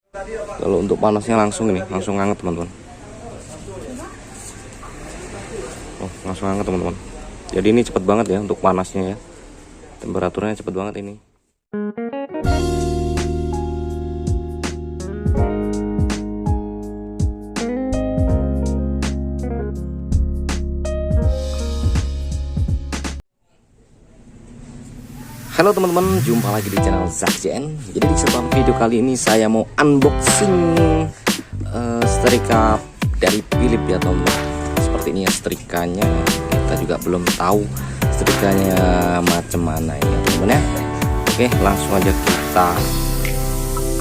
Kalau untuk panasnya langsung ini, langsung hangat teman-teman. Oh, langsung hangat teman-teman. Jadi ini cepet banget ya untuk panasnya ya. Temperaturnya cepet banget ini. Halo teman-teman, jumpa lagi di channel Zakjen. Jadi di kesempatan video kali ini saya mau unboxing setrika dari Philips ya teman-teman. Seperti ini ya setrikanya. Kita juga belum tahu setrikanya macam mana ini ya teman-teman ya. Oke, langsung aja kita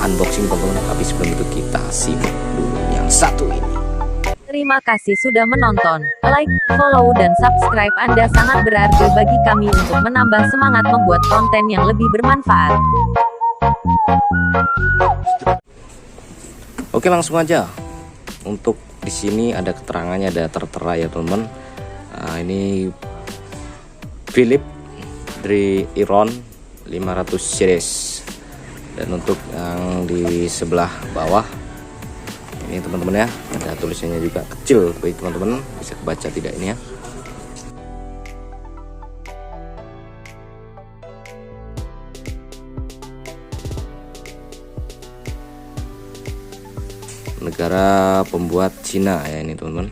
unboxing teman-teman. Tapi sebelum itu kita simak dulu yang satu ini. Terima kasih sudah menonton. Like, follow, dan subscribe Anda sangat berarti bagi kami untuk menambah semangat membuat konten yang lebih bermanfaat. Oke, langsung aja. Untuk di sini ada keterangannya, ada tertera ya teman-teman. Nah, ini Philips dari Iron 500 series. Dan untuk yang di sebelah bawah ini teman-teman ya, ada tulisannya juga kecil, tapi teman-teman bisa kebaca tidak ini ya. Negara pembuat Cina ya ini teman-teman.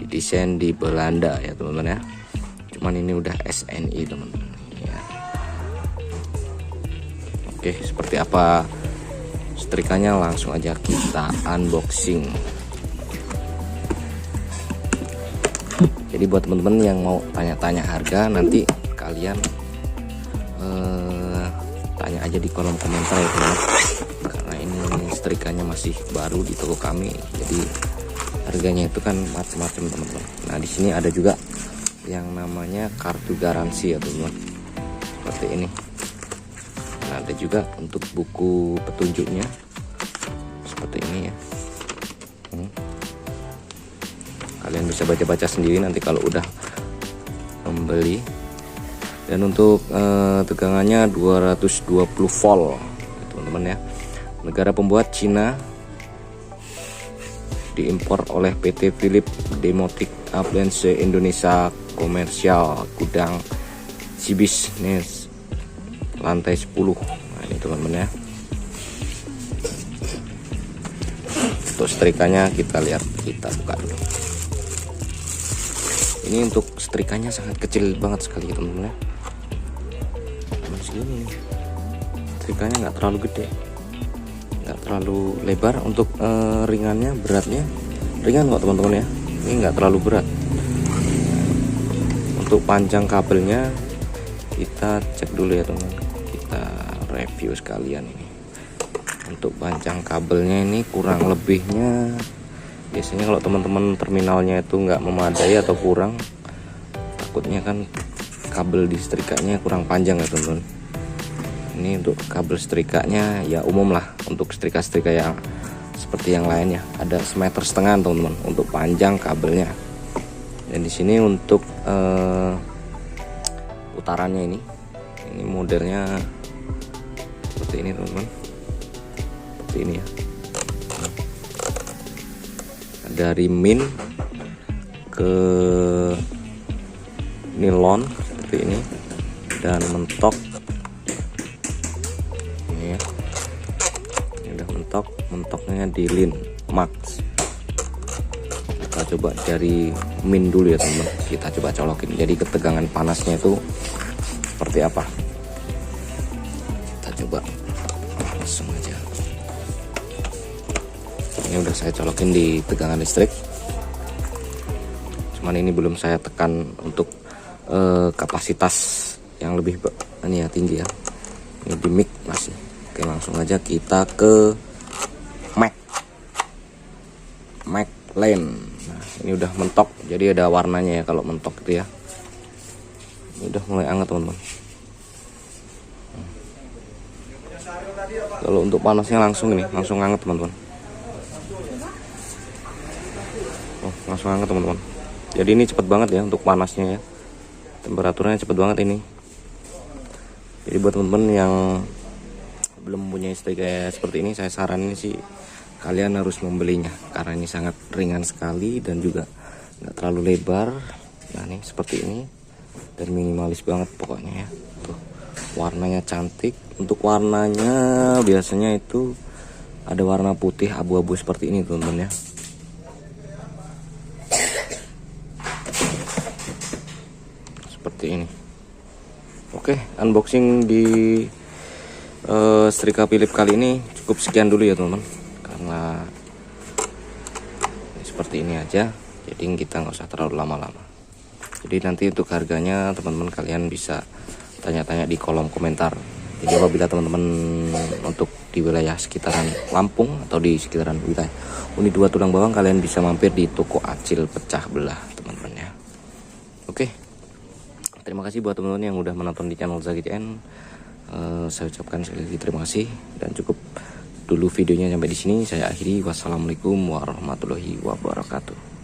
Didesain di Belanda ya teman-teman ya. Cuman ini udah SNI teman-teman ya. Oke, seperti apa setrikanya langsung aja kita unboxing. Jadi buat teman-teman yang mau tanya-tanya harga, nanti kalian tanya aja di kolom komentar ya teman-teman. Karena ini setrikanya masih baru di toko kami, jadi harganya itu kan macam-macam teman-teman. Nah di sini ada juga yang namanya kartu garansi ya teman-teman, seperti ini. Nah, ada juga untuk buku petunjuknya seperti ini ya. Kalian bisa baca-baca sendiri nanti kalau udah membeli. Dan untuk tegangannya 220 volt teman-teman ya. Negara pembuat Cina, diimpor oleh PT Philips Domotic Appliance Indonesia Komersial, gudang Cibisnes, lantai 10. Nah ini teman-teman ya. Untuk setrikanya kita lihat, kita buka dulu. Ini untuk setrikanya sangat kecil banget sekali teman-teman ya. Cuman segini nih. Setrikanya nggak terlalu gede, nggak terlalu lebar. Untuk ringannya, beratnya ringan kok teman-teman ya. Ini nggak terlalu berat. Untuk panjang kabelnya kita cek dulu ya teman-teman. Kita review sekalian ini. Untuk panjang kabelnya ini kurang lebihnya, biasanya kalau teman-teman terminalnya itu nggak memadai atau kurang, takutnya kan kabel di setrikanya kurang panjang ya teman-teman. Ini untuk kabel setrikanya ya umum lah, untuk setrika-setrika yang seperti yang lainnya ada 1,5 meter teman-teman untuk panjang kabelnya. Dan di sini untuk putarannya ini modelnya seperti ini teman-teman, seperti ini ya. Dari min ke nilon seperti ini, dan mentok ini ya. Ini udah mentok, mentoknya di lin max. Kita coba dari min dulu ya teman-teman, kita coba colokin jadi ketegangan panasnya itu seperti apa. Kita coba langsung aja. Ini udah saya colokin di tegangan listrik, cuman ini belum saya tekan untuk kapasitas yang lebih ini ya, tinggi ya. Ini di mic masih. Oke, langsung aja kita ke Mac lane. Nah ini udah mentok, jadi ada warnanya ya kalau mentok itu ya. Ini udah mulai hangat teman-teman. Kalau untuk panasnya langsung ini, langsung hangat teman-teman. Oh, langsung hangat teman-teman. Jadi ini cepet banget ya untuk panasnya ya. Temperaturnya cepet banget ini. Jadi buat teman-teman yang belum punya setrika seperti ini, saya saranin sih kalian harus membelinya karena ini sangat ringan sekali dan juga nggak terlalu lebar. Nah nih seperti ini dan minimalis banget pokoknya ya. Tuh, warnanya cantik. Untuk warnanya biasanya itu ada warna putih abu-abu seperti ini teman-teman ya. Seperti ini. Oke, unboxing di setrika Philips kali ini cukup sekian dulu ya teman-teman, karena seperti ini aja, jadi kita nggak usah terlalu lama-lama. Jadi nanti untuk harganya teman-teman kalian bisa tanya-tanya di kolom komentar. Jadi apabila teman-teman untuk di wilayah sekitaran Lampung atau di sekitaran wilayah Unit 2 Tulang Bawang, kalian bisa mampir di toko Acil Pecah Belah teman-teman ya. Oke, terima kasih buat teman-teman yang udah menonton di channel Zaki CN. Saya ucapkan sekali lagi terima kasih dan cukup dulu videonya sampai di sini. Saya akhiri. Wassalamualaikum warahmatullahi wabarakatuh.